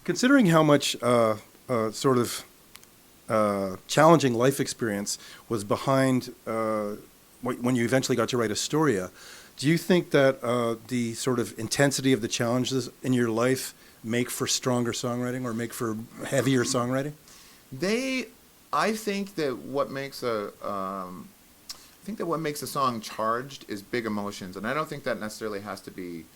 Considering how much sort of challenging life experience was behind when you eventually got to write Astoria, do you think that the sort of intensity of the challenges in your life make for stronger songwriting or make for heavier songwriting? I think that what makes a song charged is big emotions, and I don't think that necessarily has to be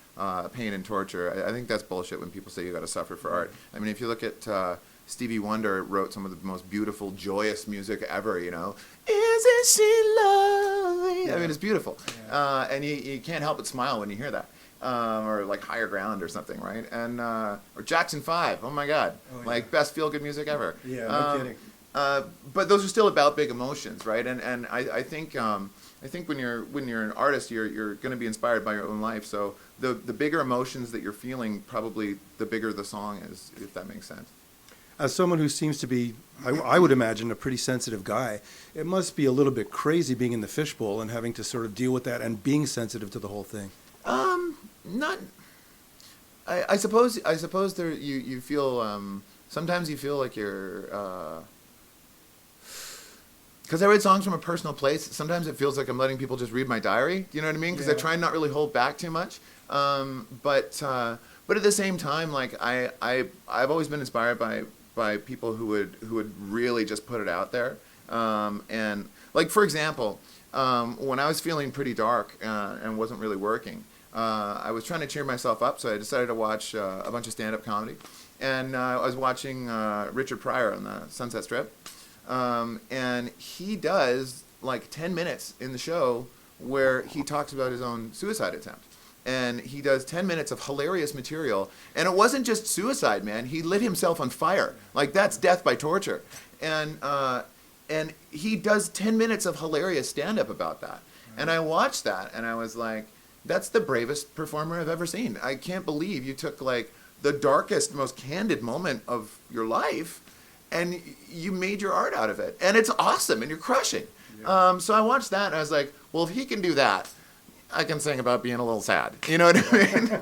pain and torture. I think that's bullshit when people say you got to suffer for art. I mean, if you look at Stevie Wonder wrote some of the most beautiful, joyous music ever. You know, isn't she lovely? Yeah. I mean, it's beautiful, and you can't help but smile when you hear that. Or like Higher Ground or something, right? And or Jackson 5, oh my God, like best feel-good music ever. Yeah, no kidding. But those are still about big emotions, right? And I think when you're an artist, you're going to be inspired by your own life. So the bigger emotions that you're feeling, probably the bigger the song is, if that makes sense. As someone who seems to be, I would imagine, a pretty sensitive guy, it must be a little bit crazy being in the fishbowl and having to sort of deal with that and being sensitive to the whole thing. Not. I suppose there you feel sometimes you feel like you're because I write songs from a personal place. Sometimes it feels like I'm letting people just read my diary. You know what I mean? Because I try and not really hold back too much. But at the same time, like I've always been inspired by people who would really just put it out there. And like for example, when I was feeling pretty dark and wasn't really working. I was trying to cheer myself up, so I decided to watch a bunch of stand-up comedy. And I was watching Richard Pryor on the Sunset Strip. And he does like 10 minutes in the show where he talks about his own suicide attempt. And he does 10 minutes of hilarious material. And it wasn't just suicide, man. He lit himself on fire. Like, that's death by torture. And he does 10 minutes of hilarious stand-up about that. And I watched that, and I was like, that's the bravest performer I've ever seen. I can't believe you took like the darkest, most candid moment of your life and you made your art out of it. And it's awesome and you're crushing. Yeah. So I watched that and I was like, well, if he can do that, I can sing about being a little sad. You know what I mean?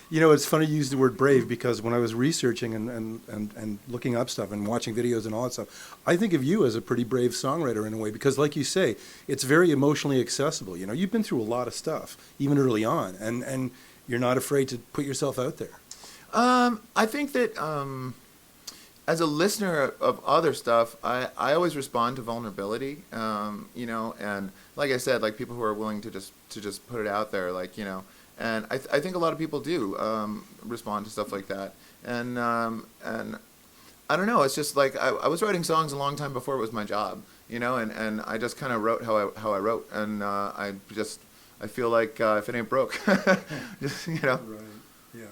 You know, it's funny you use the word brave because when I was researching and looking up stuff and watching videos and all that stuff, I think of you as a pretty brave songwriter in a way because, like you say, it's very emotionally accessible. You know, you've been through a lot of stuff, even early on, and you're not afraid to put yourself out there. I think that as a listener of other stuff, I always respond to vulnerability, you know, and like I said, like people who are willing to just put it out there, like, you know. And I think a lot of people do respond to stuff like that. And I don't know, it's just like I was writing songs a long time before it was my job, you know, and I just kind of wrote how I wrote. And I feel like if it ain't broke, just, you know. Right, yeah.